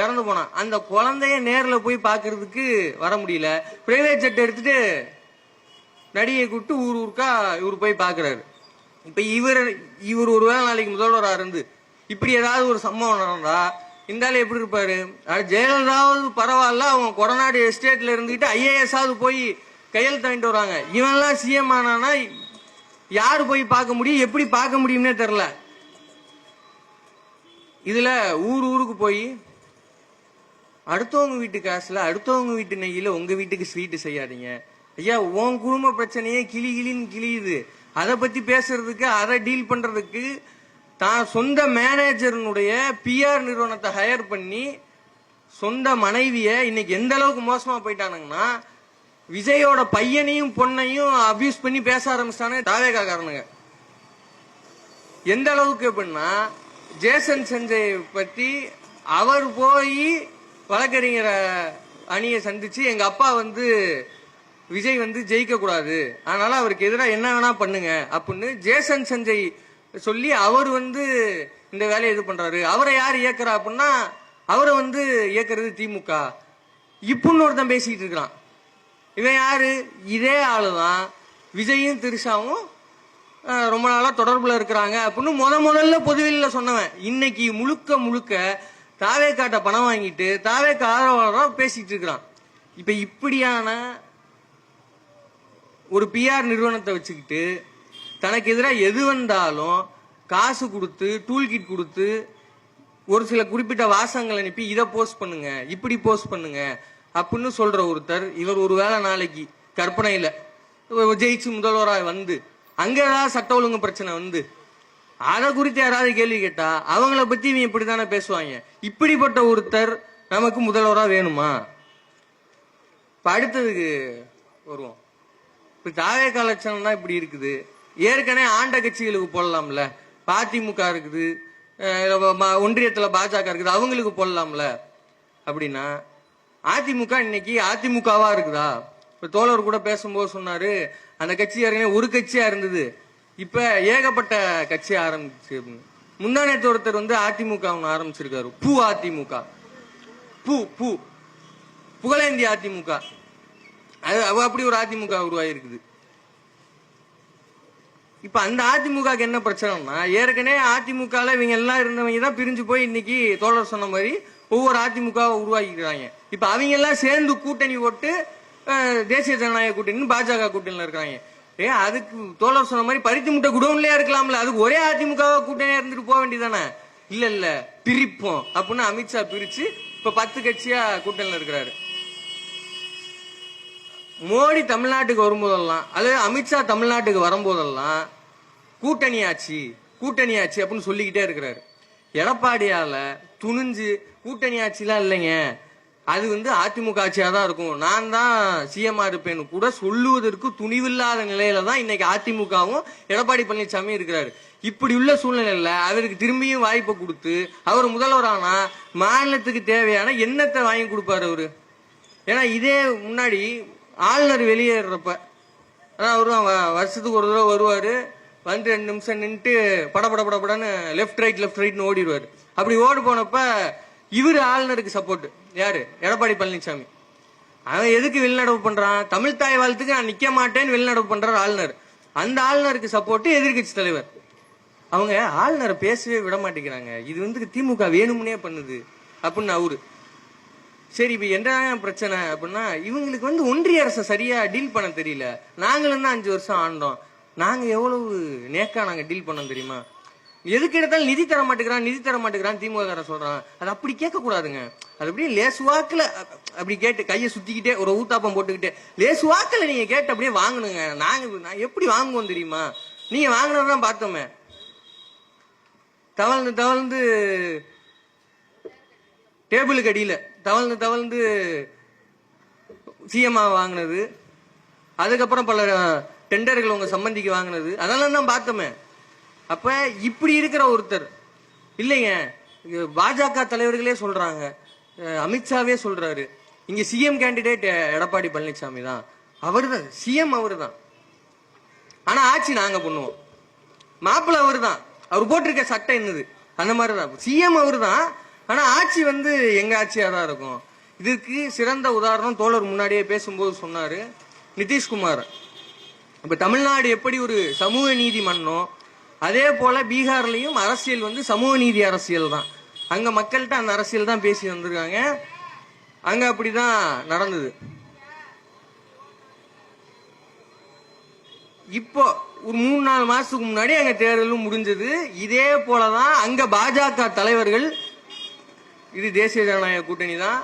இறந்து போனா அந்த குழந்தைய நேர்ல போய் பாக்குறதுக்கு வர முடியல. பிரைவேட் ஜெட் எடுத்துட்டு நடிகை கூப்பிட்டு ஊருக்கா இவரு போய் பாக்குறாரு. இப்ப இவர் ஒருவேளை நாளைக்கு முதல்வரா இருந்து இப்படி ஏதாவது ஒரு சம்பவம் நடந்தா இந்த ஆளு எப்படி இருப்பாரு? ஜெயலலிதாவது பரவாயில்ல, அவங்க கொடநாடு எஸ்டேட்ல இருந்துகிட்டு IAS ஆவது போய் கையெழுத்து வாங்கிட்டு வராங்க. இவன்லாம் சிஎம் ஆனானா யாரு போய் பார்க்க முடியும், எப்படி பார்க்க முடியும்னே தெரியல. இதுல ஊருக்கு போய் அடுத்தவங்க வீட்டு காசுல அடுத்தவங்க வீட்டு நெய்யில உங்க வீட்டுக்கு ஸ்வீட் செய்யாதீங்க ஐயா. உன் குடும்ப பிரச்சனையே கிளின்னு கிளியுது, அதை பத்தி பேசுறதுக்கு அதை டீல் பண்றதுக்கு தான் சொந்த மேனேஜருடைய PR நிறுவனத்தை ஹையர் பண்ணி சொந்த மனைவிய இன்னைக்கு எந்த அளவுக்கு மோசமா போயிட்டானுங்கன்னா விஜயோட பையனையும் பொண்ணையும் அபியூஸ் பண்ணி பேச ஆரம்பிச்சானே தாவேகா காரணங்க. எந்த அளவுக்கு அப்படின்னா ஜேசன் சஞ்சய் பத்தி அவர் போய் வழக்கறிஞர் அணியை சந்திச்சு எங்க அப்பா வந்து விஜய் வந்து ஜெயிக்க கூடாது, அதனால அவருக்கு எதிராக என்ன வேணா பண்ணுங்க அப்படின்னு ஜேசன் சஞ்சய் சொல்லி அவர் வந்து இந்த வேலையை இது பண்றாரு. அவரை யார் இயக்குறா அப்படின்னா அவரை வந்து இயக்குறது திமுக. இப்பன்னு ஒருத்தன் பேசிக்கிட்டு இருக்கிறான். இவன் யாரு? இதே ஆளுதான் விஜயும் திரிஷாவும் ரொம்ப நாளா தொடர்புல இருக்கிறாங்க அப்படின்னு முதல்ல பொதுவெளியில சொன்னவன் இன்னைக்கு முழுக்க முழுக்க தாவேக்காட்ட பணம் வாங்கிட்டு தாவேக்க ஆதரவாளராக பேசிட்டு இருக்கிறான். இப்ப இப்படியான ஒரு பிஆர் நிறுவனத்தை வச்சுக்கிட்டு தனக்கு எதிராக எது வந்தாலும் காசு கொடுத்து டூல் கிட் கொடுத்து ஒரு சில குறிப்பிட்ட வாசகங்கள் அனுப்பி இதை போஸ்ட் பண்ணுங்க இப்படி போஸ்ட் பண்ணுங்க அப்படின்னு சொல்ற ஒருத்தர் இவர் ஒருவேளை நாளைக்கு கற்பனையில ஜெயிச்சு முதல்வராக வந்து அங்க ஏதாவது சட்ட ஒழுங்கு பிரச்சனை வந்து அதை குறித்து யாராவது கேள்வி கேட்டா அவங்கள பத்தி இவங்க இப்படித்தானே பேசுவாங்க. இப்படிப்பட்ட ஒருத்தர் நமக்கு முதல்வரா வேணுமா? இப்ப அடுத்ததுக்கு வருவோம். இப்ப தாவேகா லட்சணம் தான் இப்படி இருக்குது. ஏற்கனவே ஆண்ட கட்சிகளுக்கு போடலாம்ல, அதிமுக இருக்குது, ஒன்றியத்துல பாஜக இருக்குது, அவங்களுக்கு போடலாம்ல. அப்படின்னா அதிமுக இன்னைக்கு அதிமுகவா இருக்குதா? இப்ப தோழர் கூட பேசும்போது சொன்னாரு அந்த கட்சி ஏற்கனவே ஒரு கட்சியா இருந்தது, இப்ப ஏகப்பட்ட கட்சி ஆரம்பிச்சு. முந்தானத்து ஒருத்தர் வந்து அதிமுக ஆரம்பிச்சிருக்காரு, பூ அதிமுக, பூ பூ புகழேந்தி அதிமுக. அது அப்படி ஒரு அதிமுக உருவாயிருக்குது. இப்ப அந்த அதிமுக என்ன பிரச்சனைனா ஏற்கனவே அதிமுக இவங்க எல்லாம் இருந்தவங்க தான் பிரிஞ்சு போய் இன்னைக்கு தோழர் சொன்ன மாதிரி ஒவ்வொரு அதிமுக உருவாக்கிக்கிறாங்க. இப்ப அவங்க எல்லாம் சேர்ந்து கூட்டணி போட்டு தேசிய ஜனநாயக கூட்டணி பாஜக கூட்டணியில இருக்காங்க. அதுக்கு தோழர் சொன்ன மாதிரி பருத்தி முட்டை குடோன்லயே இருக்கலாம்ல, அதுக்கு ஒரே அதிமுக கூட்டணியா இருந்துட்டு போக வேண்டியதானே. இல்ல பிரிப்போம் அப்படின்னு அமித்ஷா பிரிச்சு இப்ப 10 கட்சியா கூட்டணியில இருக்கிறாரு. மோடி தமிழ்நாட்டுக்கு வரும்போதெல்லாம் அல்லது அமித்ஷா தமிழ்நாட்டுக்கு வரும்போதெல்லாம் கூட்டணி ஆட்சி அப்படின்னு சொல்லிக்கிட்டே இருக்கிறாரு. எடப்பாடியால துணிஞ்சு கூட்டணி ஆட்சிலாம் இல்லைங்க, அது வந்து அதிமுக ஆட்சியா தான் இருக்கும், நான் தான் சிஎம்ஆ இருப்பேன்னு கூட சொல்லுவதற்கு துணிவில்லாத நிலையில தான் இன்னைக்கு அதிமுகவும் எடப்பாடி பழனிசாமி இருக்கிறாரு. இப்படி உள்ள சூழ்நிலையில அவருக்கு திரும்பியும் வாய்ப்பை கொடுத்து அவர் முதல்வரானா மாநிலத்துக்கு தேவையான எண்ணத்தை வாங்கி கொடுப்பாரு அவரு. ஏன்னா இதே முன்னாடி ஆளுநர் வெளியேறப்ப அவரு வருஷத்துக்கு ஒரு தடவை வருவாரு, வந்து 2 நிமிஷம் நின்று படன்னு லெப்ட் ரைட்னு ஓடிடுவாரு. அப்படி ஓடி போனப்ப இவரு ஆளுநருக்கு சப்போர்ட் யாரு? எடப்பாடி பழனிசாமி. அவன் எதுக்கு வெளிநடப்பு பண்றான்? தமிழ் தாய் வாழ்த்துக்கு நான் நிக்க மாட்டேன்னு வெளிநடப்பு பண்றாரு ஆளுநர். அந்த ஆளுநருக்கு சப்போர்ட் எதிர்கட்சி தலைவர். அவங்க ஆளுநரை பேசவே விட மாட்டேங்கிறாங்க, இது வந்து திமுக வேணும்னே பண்ணுது அப்படின்னு அவரு. சரி இப்ப என்ன பிரச்சனை அப்படின்னா இவங்களுக்கு வந்து ஒன்றிய அரசை சரியா டீல் பண்ண தெரியல. நாங்களும் தான் 5 வருஷம் ஆண்டோம், நாங்க எவ்வளவு நேக்கா நாங்க டீல் பண்ணோம் தெரியுமா? எதுக்கு எடுத்தாலும் நிதி தர மாட்டேங்கிறான் திமுக சொல்றான். அது அப்படி கேட்க கூடாதுங்க. அது அப்படியே லேசுவாக்குல அப்படி கேட்டு கையை சுத்திக்கிட்டே ஒரு ஊத்தாப்பம் போட்டுக்கிட்டே லேசுவாக்குல நீங்க கேட்டு அப்படியே வாங்கணுங்க. நான் எப்படி வாங்குவோம் தெரியுமா? நீங்க வாங்கினதான் பார்த்தோமே, தவழ்ந்து டேபிளுக்கு அடியில தவழ்ந்து சிஎம்ஆ வாங்கினது, அதுக்கப்புறம் பல டெண்டர்கள் உங்க சம்பந்திக்கு வாங்கினது, அதெல்லாம் தான் பார்த்தோமே. அப்ப இப்படி இருக்கிற ஒருத்தர் இல்லைங்க, பாஜக தலைவர்களே சொல்றாங்க, அமித்ஷாவே சொல்றாரு, இங்க சிஎம் கேண்டிடேட் எடப்பாடி பழனிசாமி தான், அவருதான் சிஎம், அவருதான். ஆனா ஆட்சி நாங்க பண்ணுவோம், மாப்பிள்ள அவரு தான், அவர் போட்டிருக்க சட்டம் என்னது அந்த மாதிரிதான், சிஎம் அவரு தான், ஆனா ஆட்சி வந்து எங்க ஆட்சியா தான் இருக்கும். இதுக்கு சிறந்த உதாரணம் தோழர் முன்னாடியே பேசும்போது சொன்னாரு நிதிஷ்குமார். இப்ப தமிழ்நாடு எப்படி ஒரு சமூக நீதி மன்னோ அதே போல பீகார்லயும் அரசியல் வந்து சமூக நீதி அரசியல் தான். அங்க மக்கள்கிட்ட அந்த அரசியல் தான் பேசி வந்திருக்காங்க, அங்க அப்படிதான் நடந்தது. இப்போ ஒரு 3-4 மாசத்துக்கு முன்னாடி அங்க தேர்தலும் முடிஞ்சது. இதே போலதான் அங்க பாஜக தலைவர்கள், இது தேசிய ஜனநாயக கூட்டணி தான்,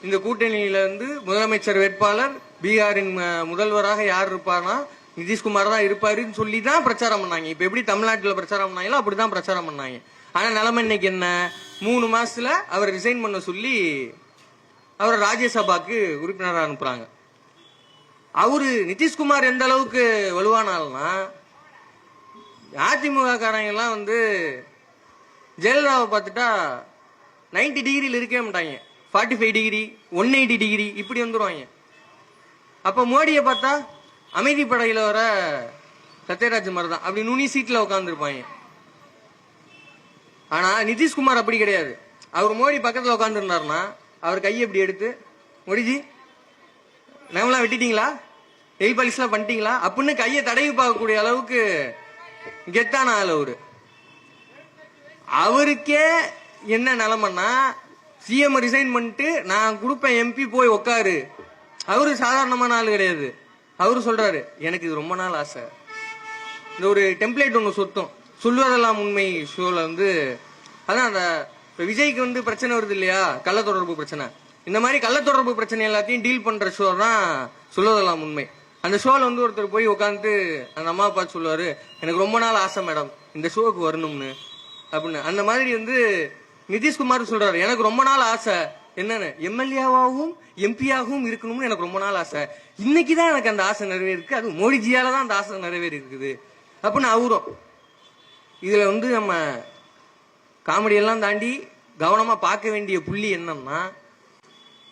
இந்த கூட்டணியில இருந்து முதலமைச்சர் வேட்பாளர் பீகாரின் முதல்வராக யார் இருப்பார்னா நிதிஷ்குமார் தான் இருப்பாருன்னு சொல்லி தான் பிரச்சாரம் பண்ணாங்க. இப்ப எப்படி தமிழ்நாட்டில் பிரச்சாரம் பண்ணாங்களோ அப்படிதான் பிரச்சாரம் பண்ணாங்க. ஆனா நிலைமை இன்னைக்கு என்ன? 3 மாசத்துல அவர் ரிசைன் பண்ண சொல்லி அவரை ராஜ்யசபாக்கு உறுப்பினராக அனுப்புறாங்க. அவரு நிதிஷ்குமார் எந்த அளவுக்கு வலுவானால்னா அதிமுக காரங்க எல்லாம் வந்து ஜெயலலிதாவை பார்த்துட்டா 90 டிகிரியில் இருக்கவே மாட்டாங்க, 45 டிகிரி 180 டிகிரி இப்படி வந்துருவாங்க. அப்ப மோடியை பார்த்தா அமைதி படையில வர சத்யராஜ் மாதிரி தான், அப்படி நுனி சீட்ல உட்காந்துருப்பாங்க. ஆனா நிதிஷ்குமார் அப்படி கிடையாது. அவர் மோடி பக்கத்துல உட்காந்து இருந்தாருன்னா அவர் கையை இப்படி எடுத்து, மோடிஜி நம்மளாம் வெட்டிட்டீங்களா, நெல் பாலிஷ்லாம் பண்ணிட்டீங்களா அப்படின்னு கையை தடவி பார்க்கக்கூடிய அளவுக்கு கெத்தான ஆள் அவரு. அவருக்கே என்ன நிலைமைன்னா, சிஎம் ரிசைன் பண்ணிட்டு நான் கொடுப்பேன் எம்பி போய் உட்காரு. அவரு சாதாரணமான ஆள் கிடையாது. அவரு சொல்றாரு, எனக்கு இது ரொம்ப நாள் ஆசை. இந்த ஒரு டெம்ப்ளேட் ஒன்று சுத்தம் சொல்லுவதெல்லாம் உண்மை ஷோல வந்து, அதான் அந்த விஜய்க்கு வந்து பிரச்சனை வருது இல்லையா, கள்ள தொடர்பு பிரச்சனை. இந்த மாதிரி கள்ள தொடர்பு பிரச்சனை எல்லாத்தையும் டீல் பண்ற ஷோ தான் சொல்லுவதெல்லாம் உண்மை. அந்த ஷோல வந்து ஒருத்தர் போய் உட்காந்து அந்த அம்மா பார்த்து சொல்லுவாரு, எனக்கு ரொம்ப நாள் ஆசை மேடம் இந்த ஷோவுக்கு வரணும்னு அப்படின்னு. அந்த மாதிரி வந்து நிதிஷ்குமார் சொல்றாரு, எனக்கு ரொம்ப நாள் ஆசை என்னன்னு, எம்எல்ஏவாகவும் எம்பியாகவும் இருக்கணும்னு எனக்கு ரொம்ப நாள் ஆசை. இன்னைக்குதான் எனக்கு அந்த ஆசை நிறைவேறிருக்கு, அது மோடிஜியால தான் அந்த ஆசை நிறைவேறி இருக்குது அப்படின்னு அவரும். இதுல வந்து நம்ம காமெடியெல்லாம் தாண்டி கவனமா பார்க்க வேண்டிய புள்ளி என்னன்னா,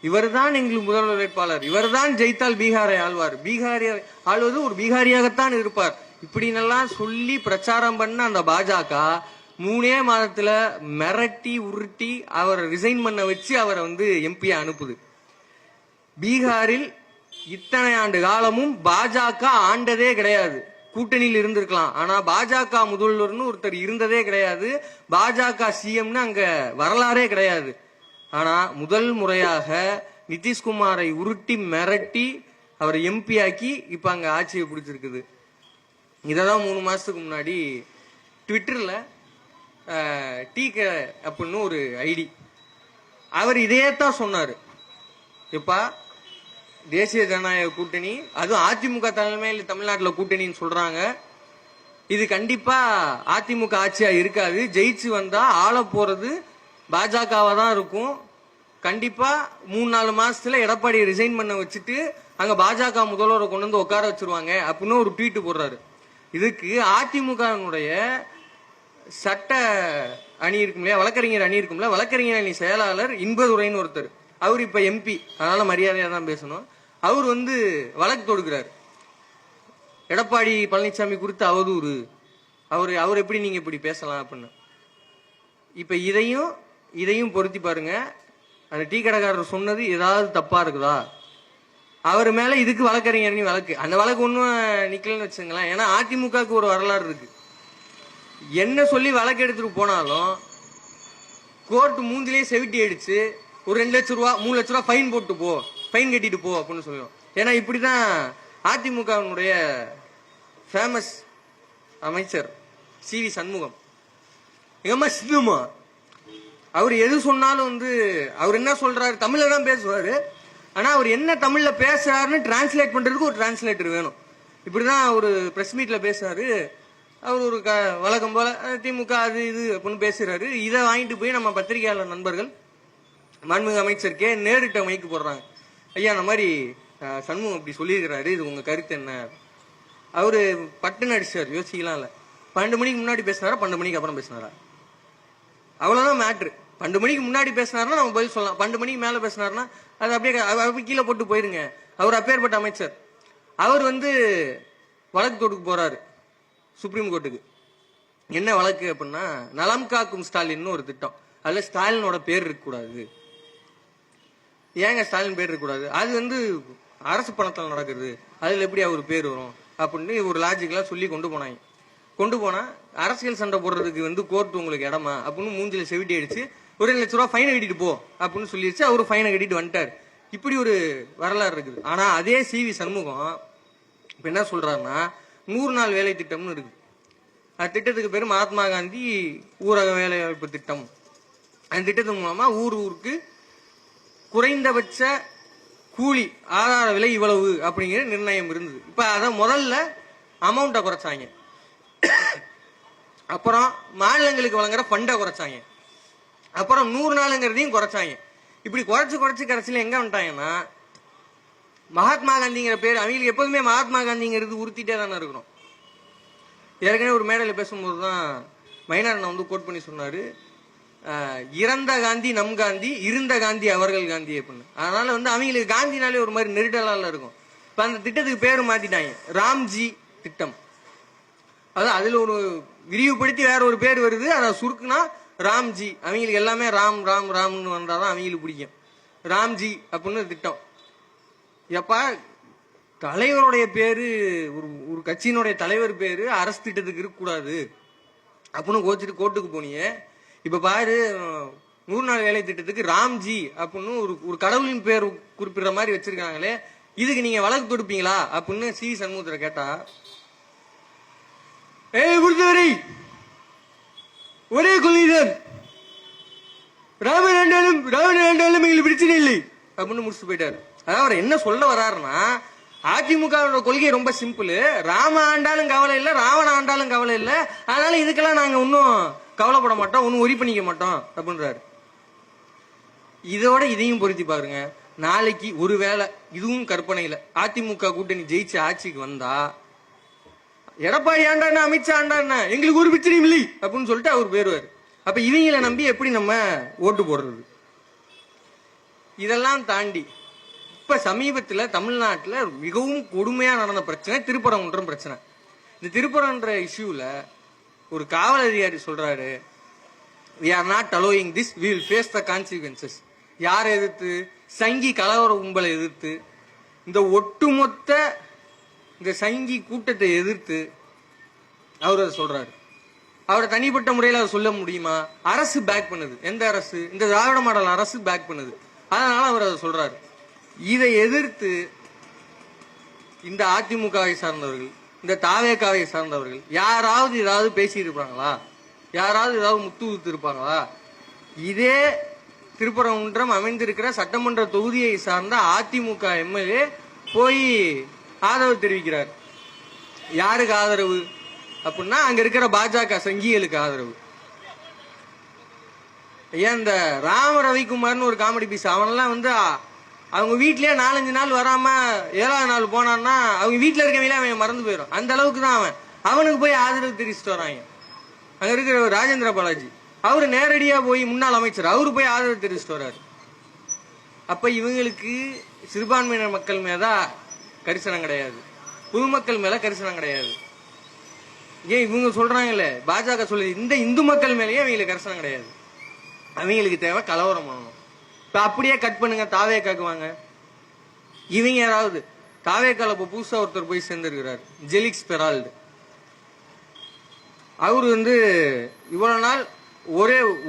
இவர் தான் எங்களுக்கு முதல்வர் வேட்பாளர், இவர் தான் ஜெயித்தால் பீகாரை ஆழ்வார், பீகாரி ஆள்வது ஒரு பீகாரியாகத்தான் இருப்பார் இப்படின்னெல்லாம் சொல்லி பிரச்சாரம் பண்ண அந்த பாஜக 3 மாதத்துல மிரட்டி உருட்டி அவரை ரிசைன் பண்ண வச்சு அவரை வந்து எம்பியா அனுப்புது. பீகாரில் இத்தனை ஆண்டு காலமும் பாஜக ஆண்டதே கிடையாது. கூட்டணியில் இருந்திருக்கலாம், ஆனா பாஜக முதல்வர்னு ஒருத்தர் இருந்ததே கிடையாது. பாஜக சிஎம்னு அங்க வரலாறே கிடையாது. ஆனா முதல் முறையாக நிதிஷ்குமாரை உருட்டி மிரட்டி அவரை எம்பி ஆக்கி இப்ப அங்க ஆட்சியை பிடிச்சிருக்குது. இததான் 3 மாசத்துக்கு முன்னாடி ட்விட்டர்ல டீக்க அப்படின்னு ஒரு ஐடி, அவர் இதையத்தான் சொன்னாரு. இப்ப தேசிய ஜனநாயக கூட்டணி, அதுவும் அதிமுக தலைமையில் தமிழ்நாட்டில் கூட்டணின்னு சொல்றாங்க. இது கண்டிப்பா அதிமுக ஆட்சியா இருக்காது, ஜெயிச்சு வந்தா ஆள போறது பாஜகவா தான் இருக்கும். கண்டிப்பா 3-4 மாசத்துல எடப்பாடி ரிசைன் பண்ண வச்சுட்டு அங்க பாஜக முதல்வரை கொண்டு வந்து உட்கார வச்சிருவாங்க அப்படின்னு ஒரு ட்வீட் போடுறாரு. இதுக்கு அதிமுகனுடைய சட்ட அணி இருக்கும் இல்லையா, வழக்கறிஞர் அணி இருக்கும்ல, வழக்கறிஞர் அணி செயலாளர் இன்பதுரைன்னு ஒருத்தர், அவர் இப்ப எம்பி, அதனால மரியாதையா தான் பேசணும். அவர் வந்து வழக்கு தொடுக்கிறார், எடப்பாடி பழனிசாமி குறித்து அவதூறு, அவர் எப்படி நீங்க இப்படி பேசலாம் அப்படின்னு. இப்ப இதையும் பொருத்தி பாருங்க. அந்த டீ கடைக்காரர் சொன்னது ஏதாவது தப்பா இருக்குதா, அவர் மேல இதுக்கு வழக்கறிஞர் வழக்கு, அந்த வழக்கு ஒன்றும் நிக்கலன்னு வச்சுங்களேன். ஏன்னா அதிமுகவுக்கு ஒரு வரலாறு இருக்கு. என்ன சொல்லி வழக்கு எடுத்துட்டு போனாலும் கோர்ட் மூந்திலேயே செவிட்டி அடிச்சு ஒரு 2 லட்சம் ரூபா 3 லட்சம் ரூபா ஃபைன் போட்டு போ, ஃபைன் கட்டிட்டு போ அப்படின்னு சொல்லுவோம். ஏன்னா இப்படிதான் அதிமுகவினுடைய ஃபேமஸ் அமைச்சர் சி.வி. சண்முகம், எங்கம்மா சின்னம்மா, அவர் எது சொன்னாலும் வந்து அவர் என்ன சொல்றாரு தமிழ்ல தான் பேசுவாரு. ஆனா அவர் என்ன தமிழ்ல பேசுறாருன்னு டிரான்ஸ்லேட் பண்றதுக்கு ஒரு டிரான்ஸ்லேட்டர் வேணும். இப்படிதான் ஒரு பிரஸ் மீட்ல பேசுறாரு. அவர் ஒரு வழக்கம் போல திமுக அது இது அப்படின்னு பேசுறாரு. இதை வாங்கிட்டு போய் நம்ம பத்திரிகையாளர் நண்பர்கள் மாண்புமிகு அமைச்சருக்கே நேரிட்ட மைக்கு போடுறாங்க. ஐயா அந்த மாதிரி சண்முகம் அப்படி சொல்லியிருக்கிறாரு, இது உங்க கருத்து என்ன? அவரு பட்டுன்னு அடிச்சார், யோசிக்கலாம் இல்ல. 12 மணிக்கு முன்னாடி பேசினாரா 12 மணிக்கு அப்புறம் பேசினாரா, அவ்வளவுதான் மேட்ரு. 12 மணிக்கு முன்னாடி பேசினாருன்னா நம்ம பதில் சொல்லலாம், 12 மணிக்கு மேல பேசினாருன்னா அது அப்படியே கீழே போட்டு போயிருங்க. அவர் அப்பேற்பட்ட அமைச்சர். அவர் வந்து வழக்கு தொடுக்க போறாரு சுப்ரீம் கோர்ட்டுக்கு. என்ன வழக்கு அப்படின்னா, நலம் காக்கும் ஸ்டாலின் ஒரு திட்டம், அதுல ஸ்டாலினோட பேர் இருக்கக்கூடாது. ஏங்க ஸ்டாலின் பேர் இருக்கக்கூடாது, அது வந்து அரசு பணத்தில் நடக்குது, அதுல எப்படி அவர் பேர் வரும் அப்படின்னு ஒரு லாஜிக்கெல்லாம் சொல்லி கொண்டு போனா அரசியல் சண்டை போடுறதுக்கு வந்து கோர்ட் உங்களுக்கு இடமா அப்படின்னு மூஞ்சில செவிட்டி அடிச்சு ஒரு 2 லட்சம் ரூபாய் ஃபைனை கட்டிட்டு போ அப்படின்னு சொல்லிடுச்சு. அவரு ஃபைனை கட்டிட்டு வந்துட்டார். இப்படி ஒரு வரலாறு இருக்குது. ஆனா அதே சி.வி. சண்முகம் இப்ப என்ன சொல்றாருன்னா, 100 நாள் வேலை திட்டம்னு இருக்கு. அந்த திட்டத்துக்கு பேரு மகாத்மா காந்தி ஊரக வேலை வாய்ப்பு திட்டம். அந்த திட்டத்தின் மூலமா ஊருக்கு குறைந்தபட்ச கூலி ஆதார விலை இவ்வளவு அப்படிங்கிற நிர்ணயம் இருந்தது. இப்ப அத முதல்ல அமௌண்ட்டை குறைச்சாங்க, அப்புறம் மாநிலங்களுக்கு வழங்குற ஃபண்டை குறைச்சாங்க, அப்புறம் 100 நாளுங்கிறதையும் குறைச்சாங்க. இப்படி குறைச்சு கடைசியில எங்க வந்துட்டாங்கன்னா, மகாத்மா காந்திங்கிற பேர் அவங்களுக்கு எப்போதுமே மகாத்மா காந்திங்கிறது உறுத்திட்டே தானே இருக்கணும். ஏற்கனவே ஒரு மேடையில் பேசும்போது தான் மைனாரன் வந்து கோட் பண்ணி சொன்னாரு, இறந்த காந்தி நம் காந்தி, இருந்த காந்தி அவர்கள் காந்தி அப்படின்னு. அதனால வந்து அவங்களுக்கு காந்தினாலே ஒரு மாதிரி நெருடலால இருக்கும். இப்ப அந்த திட்டத்துக்கு பேரு மாத்திட்டாங்க, ராம்ஜி திட்டம். அதான் அதுல ஒரு விரிவுபடுத்தி வேற ஒரு பேர் வருது, அதை சுருக்குனா ராம்ஜி. அவங்களுக்கு எல்லாமே ராம் ராம் ராம்னு வந்தாதான் அவங்களுக்கு பிடிக்கும். ராம்ஜி அப்படின்னு திட்டம். எப்பா தலைவருடைய பேரு, ஒரு கட்சியினுடைய தலைவர் பேரு அரசு திட்டத்துக்கு இருக்கக்கூடாது அப்படின்னு கோச்சிட்டு கோர்ட்டுக்கு போனீங்க. இப்ப பாரு 100 நாள் வேலை திட்டத்துக்கு ராம்ஜி அப்படின்னு ஒரு கடவுளின் பேர் குறிப்பிடுற மாதிரி வச்சிருக்காங்களே, இதுக்கு நீங்க வழக்கு தொடுப்பீங்களா அப்படின்னு சி சண்முகத்துல கேட்டா, பொறுத்தவரை ஒரே கொள்கைதான், ராமன் ஆண்டாலும் எங்களுக்கு பிரச்சனை இல்லை அப்படின்னு முடிச்சுட்டு போயிட்டாரு. அதாவது அவர் என்ன சொல்ல வர்றாருன்னா, அதிமுக கொள்கை ரொம்ப சிம்பிள், ராம ஆண்டாலும் கவலை இல்லை, ராவண ஆண்டாலும் கவலை இல்லை, அதனால இதுக்கெல்லாம் நாங்க இன்னும் கவலைப்பட மாட்டோம், ஒன்னும் ஒரி பண்ணிக்க மாட்டோம் அப்படின்றாரு. இதோட இதையும் பொருத்தி பாருங்க, நாளைக்கு ஒருவேளை இதுவும் கற்பனையில அதிமுக கூட்டணி ஜெயிச்சு ஆட்சிக்கு வந்தா, எடப்பாடி ஆண்டாண்ணா அமித்ஷா ஆண்டாண்ணா எங்களுக்கு ஒரு பிரச்சனையும் இல்லை அப்படின்னு சொல்லிட்டு அவர் போயிருவாரு. அப்ப இவங்களை நம்பி எப்படி நம்ம ஓட்டு போடுறது? இதெல்லாம் தாண்டி இப்ப சமீபத்துல தமிழ்நாட்டுல மிகவும் கொடுமையா நடந்த பிரச்சனை திருப்பரங்குன்றம் பிரச்சனை. இந்த திருப்பரங்குன்ற இஷ்யூல ஒரு காவல் அதிகாரி சொல்றாரு, we are not allowing this, we will face the consequences. யாரை எதிர்த்து? சங்கி கலவர கும்பலை எதிர்த்து, இந்த ஒட்டுமொத்த இந்த சங்கி கூட்டத்தை எதிர்த்து அவர் அதை சொல்றாரு. அவரை தனிப்பட்ட முறையில் அதை சொல்ல முடியுமா? அரசு பேக் பண்ணுது. எந்த அரசு? இந்த திராவிட மாடல் அரசு பேக் பண்ணுது. அதனால அவர் அதை சொல்றாரு. இதை எதிர்த்து இந்த அதிமுகவை சார்ந்தவர்கள், இந்த தாவேகாவை சார்ந்தவர்கள் யாராவது ஏதாவது பேசி இருப்பாங்களா? யாராவது ஏதாவது முத்து ஊத்து இருப்பாங்களா? இதே திருப்பரங்குன்றம் அமைந்திருக்கிற சட்டமன்ற தொகுதியை சார்ந்த அதிமுக எம்எல்ஏ போய் ஆதரவு தெரிவிக்கிறார். யாருக்கு ஆதரவு அப்படின்னா, அங்க இருக்கிற பாஜக சங்கிகளுக்கு ஆதரவு. ஏன் இந்த ராம ரவிக்குமார்னு ஒரு காமெடி பீஸ், அவனெல்லாம் வந்து அவங்க வீட்லயே 4-5 நாள் வராம 7வது நாள் போனான்னா அவங்க வீட்டுல இருக்கவங்களே அவன் மறந்து போயிடும். அந்த அளவுக்கு தான் அவனுக்கு போய் ஆதரவு தெரிவிச்சுட்டு வராங்க. அங்க இருக்கிற ராஜேந்திர பாலாஜி அவரு நேரடியா போய் முன்னாள் அமைச்சர், அவரு போய் ஆதரவு தெரிவிச்சுட்டு வர்றாரு. அப்ப இவங்களுக்கு சிறுபான்மையினர் மக்கள் மேல கரிசனம் கிடையாது, பொதுமக்கள் மேல கரிசனம் கிடையாது. ஏன் இவங்க சொல்றாங்கல்ல, பாஜக சொல்லி இந்த இந்து மக்கள் மேலேயே அவங்களுக்கு கரிசனம் கிடையாது. அவங்களுக்கு தேவை கலவரம் பண்ணணும். இப்ப அப்படியே கட் பண்ணுங்க, தாவேக்காக்கு வாங்க. இவங்க யாராவது தாவேக்கால இப்ப புதுசா ஒருத்தர் போய் சேர்ந்திருக்கிறார், ஜெலிக்ஸ் பெரால்டு. அவரு வந்து இவ்வளவு நாள்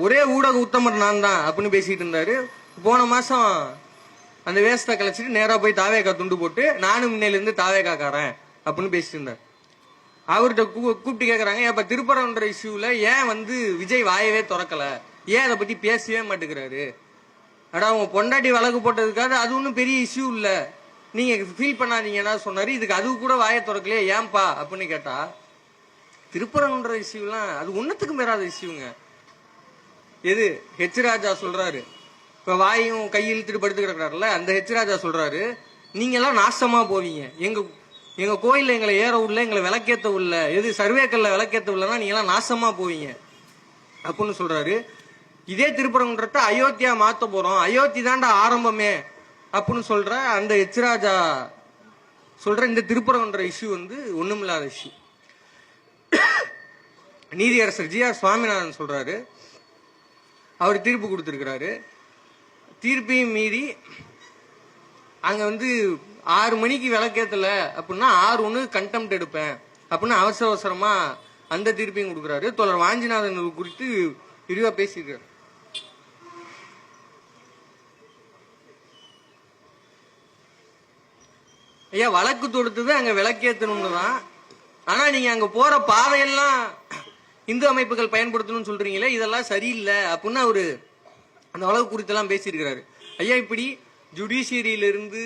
ஒரே ஊடக உத்தமர் நான் தான் அப்படின்னு பேசிட்டு இருந்தாரு. போன மாசம் அந்த வேஸ்தை கழிச்சிட்டு நேரா போய் தாவேக்கா துண்டு போட்டு நானும் இன்னையில இருந்து தாவேக்காக்காரன் அப்படின்னு பேசிட்டு இருந்தார். அவர்கிட்ட கூப்பிட்டு கேக்குறாங்க, இப்ப திருப்பரங்குன்ற இஷ்யூல ஏன் வந்து விஜய் வாயவே திறக்கல, ஏன் அதை பத்தி பேசவே மாட்டேங்கிறாரு? அடா அவங்க பொண்டாட்டி வழக்கு போட்டதுக்காக அது ஒன்றும் பெரிய இஷ்யூ இல்ல, நீங்க ஃபீல் பண்ணாதீங்கன்னா சொன்னாரு. இதுக்கு அது கூட வாயை திறக்கலையே ஏன்பா அப்படின்னு கேட்டா, திருப்பரங்குன்ற இஷ்யூலாம் அது ஒன்னத்துக்கும் பெறாத இஷ்யூங்க. எது ஹெச் ராஜா சொல்றாரு, இப்ப வாயும் கையில் படுத்து கிடக்குறாருல, அந்த ஹெச் ராஜா சொல்றாரு, நீங்க எல்லாம் நாசமா போவீங்க, எங்க கோயில்ல எங்களை ஏற உள்ள, எங்களை விளக்கேத்த உள்ள, எது சர்வேக்கல்ல விளக்கேத்த உள்ளனா நீங்க எல்லாம் நாசமா போவீங்க அப்படின்னு சொல்றாரு. இதே திருப்பரங்குன்றத்தை அயோத்தியா மாத்த போறோம், அயோத்தி தாண்டா ஆரம்பமே அப்படின்னு சொல்ற அந்த ஹெச் ராஜா சொல்ற இந்த திருப்பரங்குன்ற இஷ்யூ வந்து ஒண்ணுமில்லாத இஷ்யூ. நீதியரசர் ஜி.ஆர். சுவாமிநாதன் சொல்றாரு, அவர் தீர்ப்பு கொடுத்திருக்கிறாரு. தீர்ப்பையும் மீறி அங்க வந்து 6 மணிக்கு விளக்கேத்தல அப்படின்னா 6:1 கண்டெம்ட் எடுப்பேன் அப்படின்னு அவசரமா அந்த தீர்ப்பையும் கொடுக்கிறாரு. தோழர் வாஞ்சிநாதன் குறித்து விரிவா பேசியிருக்காரு. ஐயா வழக்கு தொடுத்தது அங்க விளக்கேத்தணும்னு தான், ஆனா நீங்க அங்க போற பாதையெல்லாம் இந்து அமைப்புகள் பயன்படுத்தணும்னு சொல்றீங்களே, இதெல்லாம் சரியில்லை அப்படின்னு அவரு அந்த வழக்கு குறித்தெல்லாம் பேசியிருக்கிறாரு. ஐயா இப்படி ஜுடிஷியரியிலிருந்து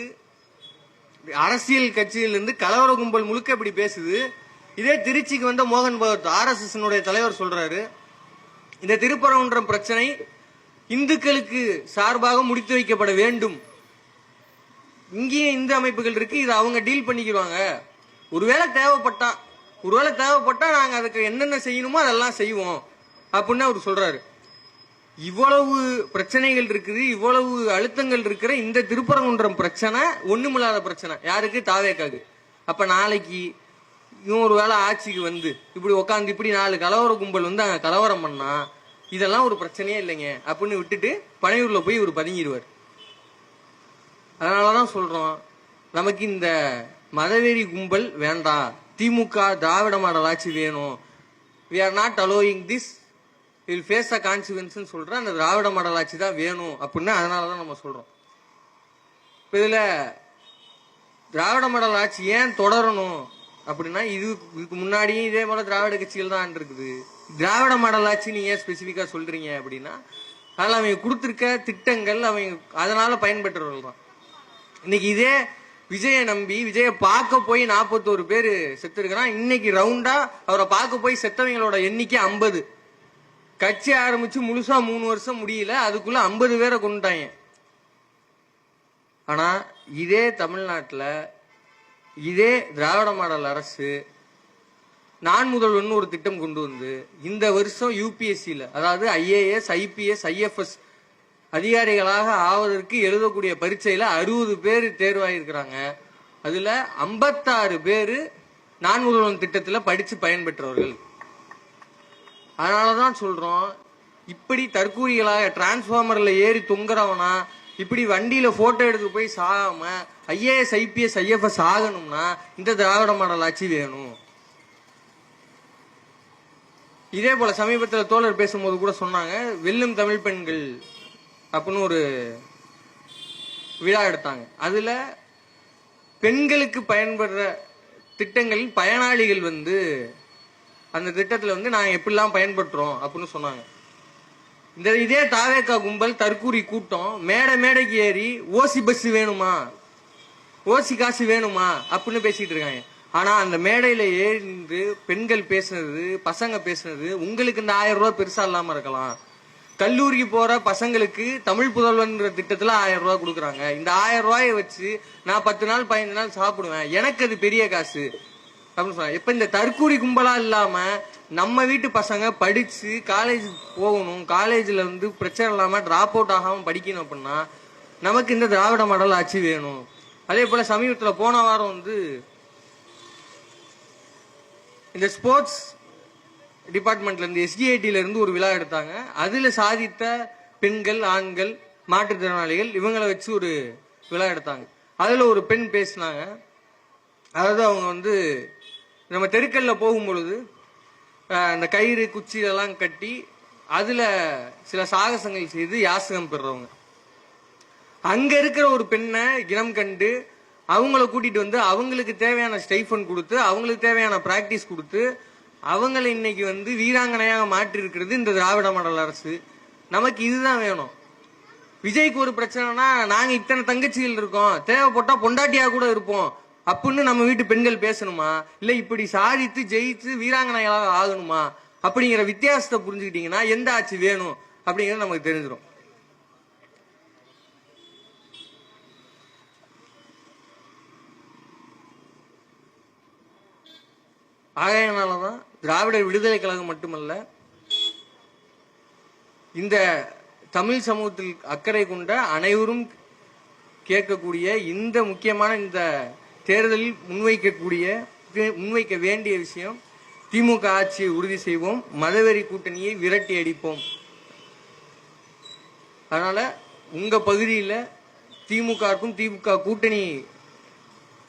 அரசியல் கட்சியிலிருந்து கலவர கும்பல் முழுக்க இப்படி பேசுது. இதே திருச்சிக்கு வந்த மோகன் பகவத் RSS தலைவர் சொல்றாரு, இந்த திருப்பரங்குன்றம் பிரச்சனை இந்துக்களுக்கு சார்பாக முடித்து வைக்கப்பட வேண்டும், இங்கேயும் இந்து அமைப்புகள் இருக்கு, இதை அவங்க டீல் பண்ணிக்குவாங்க, ஒருவேளை தேவைப்பட்டா ஒருவேளை தேவைப்பட்டா நாங்க அதுக்கு என்னென்ன செய்யணுமோ அதெல்லாம் செய்வோம் அப்படின்னு அவர் சொல்றாரு. இவ்வளவு பிரச்சனைகள் இருக்குது, இவ்வளவு அழுத்தங்கள் இருக்கிற இந்த திருப்பரங்குன்றம் பிரச்சனை ஒண்ணுமில்லாத பிரச்சனை யாருக்கு? தாவேக்காக்கு. அப்ப நாளைக்கு இவன் ஒரு வேளை ஆட்சிக்கு வந்து இப்படி உட்காந்து இப்படி 4 கலவர கும்பல் வந்து அங்க கலவரம் பண்ணா இதெல்லாம் ஒரு பிரச்சனையே இல்லைங்க அப்படின்னு விட்டுட்டு பனையூர்ல போய் இவர் பதுங்கிடுவார். அதனாலதான் சொல்றோம், நமக்கு இந்த மதவெறி கும்பல் வேண்டாம். திமுக திராவிட மாடல் ஆட்சி வேணும். we are not allowing this, we will face the consequences சொல்ற அந்த திராவிட மாடல் ஆட்சி தான் வேணும் அப்படின்னு அதனாலதான் நம்ம சொல்றோம். இதுல திராவிட மாடல் ஆட்சி ஏன் தொடரணும் அப்படின்னா, இதுக்கு முன்னாடியும் இதே போல திராவிட கட்சிகள் தான் இருக்குது. திராவிட மாடல் ஆட்சி நீங்க ஏன் ஸ்பெசிபிக்கா சொல்றீங்க அப்படின்னா, அதில் அவங்க கொடுத்திருக்க திட்டங்கள் அவங்க அதனால பயன்பெற்றவர்கள் தான். இன்னைக்கு இதே விஜயை நம்பி விஜய பார்க்க போய் 41 பேர் செத்து இருக்கிறான். இன்னைக்கு ரவுண்டா அவரை பார்க்க போய் செத்தவங்களோட எண்ணிக்கை 50. கட்சி ஆரம்பிச்சு முழுசா 3 வருஷம் முடியல, அதுக்குள்ள 50 பேரை கொண்டுட்டாங்க. ஆனா இதே தமிழ்நாட்டில் இதே திராவிட மாடல் அரசு நான் முதல்வன் ஒரு திட்டம் கொண்டு வந்து இந்த வருஷம் யூபிஎஸ்சியில், அதாவது IAS IPS IFS அதிகாரிகளாக ஆவதற்கு எழுதக்கூடிய பரீட்சையில 60 பேர் தேர்வாயிருக்கிறாங்க. அதுல 56 பேர் நான் முதல்வன் திட்டத்தில் படிச்சு பயன்பெற்றவர்கள். அதனாலதான் சொல்றோம், இப்படி தற்கூரிகளாக டிரான்ஸ்பார்மர்ல ஏறி தொங்குறவனா இப்படி வண்டியில போட்டோ எடுத்து போய் சாகாம IAS IPS IFS ஆகணும்னா இந்த திராவிட மாடல் ஆட்சி வேணும். இதே போல சமீபத்தில் தோழர் பேசும்போது கூட சொன்னாங்க, வெல்லும் தமிழ் பெண்கள் அப்படின்னு ஒரு விழா எடுத்தாங்க. அதுல பெண்களுக்கு பயன்படுற திட்டங்களின் பயனாளிகள் வந்து அந்த திட்டத்துல வந்து நாங்க எப்படிலாம் பயன்படுத்துறோம் அப்படின்னு சொன்னாங்க. இதே தாவேக்கா கும்பல் தற்கூரி கூட்டம் மேடைக்கு ஏறி ஓசி பஸ் வேணுமா, ஓசி காசு வேணுமா அப்படின்னு பேசிட்டு இருக்காங்க. ஆனா அந்த மேடையில ஏறி பெண்கள் பேசுனது, பசங்க பேசுனது, உங்களுக்கு இந்த 1000 ரூபாய் பெருசா இல்லாம இருக்கலாம். கல்லூரிக்கு போற பசங்களுக்கு தமிழ் புதல்வன் திட்டத்துல 1000 ரூபாய் கொடுக்குறாங்க. இந்த 1000 ரூபாயை வச்சு நான் 10 நாள் 15 நாள் சாப்பிடுவேன், எனக்கு அது பெரிய காசு அப்படின்னு சொன்னாங்க. இப்ப இந்த தற்கூரி கும்பலா இல்லாம நம்ம வீட்டு பசங்க படிச்சு காலேஜ் போகணும், காலேஜ்ல வந்து பிரச்சனை இல்லாம டிராப் அவுட் ஆகாம படிக்கணும் அப்படின்னா நமக்கு இந்த திராவிட மாடல் ஆட்சி வேணும். அதே போல சமீபத்தில் போன வாரம் வந்து இந்த ஸ்போர்ட்ஸ் டிபார்ட்மெண்ட்ல இருந்து SDITல இருந்து ஒரு விழா எடுத்தாங்க. அதுல சாதித்த பெண்கள், ஆண்கள், மாற்றுத்திறனாளிகள் இவங்களை வச்சு ஒரு விழா எடுத்தாங்க. அதுல ஒரு பெண் பேசினாங்க. அதாவது அவங்க வந்து நம்ம தெருக்கல்ல போகும் பொழுது அந்த கயிறு குச்சி இதெல்லாம் கட்டி அதுல சில சாகசங்கள் செய்து யாசகம் பெறுறவங்க. அங்க இருக்கிற ஒரு பெண்ணை இனம் கண்டு அவங்கள கூட்டிட்டு வந்து அவங்களுக்கு தேவையான ஸ்டைஃபன் கொடுத்து அவங்களுக்கு தேவையான பிராக்டிஸ் கொடுத்து அவங்களை இன்னைக்கு வந்து வீராங்கனையாக மாற்றி இருக்கிறது இந்த திராவிட மாடல் அரசு. நமக்கு இதுதான் வேணும். விஜய்க்கு ஒரு பிரச்சனைனா நாங்க இத்தனை தங்கச்சிகள் இருக்கோம், தேவைப்பட்டா பொண்டாட்டியா கூட இருப்போம் அப்படின்னு நம்ம வீட்டு பெண்கள் பேசணுமா, இல்ல இப்படி சாதித்து ஜெயித்து வீராங்கனைகளாக ஆகணுமா அப்படிங்கிற வித்தியாசத்தை புரிஞ்சுக்கிட்டீங்கன்னா எந்த ஆட்சி வேணும் அப்படிங்கிறது நமக்கு தெரிஞ்சிடும். ஆகையினாலதான் திராவிட விடுதலை கழகம் மட்டுமல்ல, இந்த தமிழ் சமூகத்தில் அக்கறை கொண்ட அனைவரும் கேட்கக்கூடிய இந்த முக்கியமான இந்த தேர்தலில் முன்வைக்க வேண்டிய விஷயம், திமுக ஆட்சியை உறுதி செய்வோம், மதவெறி கூட்டணியை விரட்டி அடிப்போம். அதனால உங்க பகுதியில் திமுகவுக்கும் திமுக கூட்டணி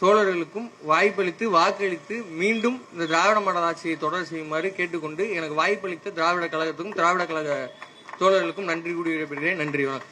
தோழர்களுக்கும் வாய்ப்பளித்து வாக்களித்து மீண்டும் இந்த திராவிட மாடல் ஆட்சியை தொடர் செய்யுமாறு கேட்டுக்கொண்டு எனக்கு வாய்ப்பளித்த திராவிட கழகத்துக்கும் திராவிட கழக தோழர்களுக்கும் நன்றி கூறி விடைபெறுகிறேன். நன்றி, வணக்கம்.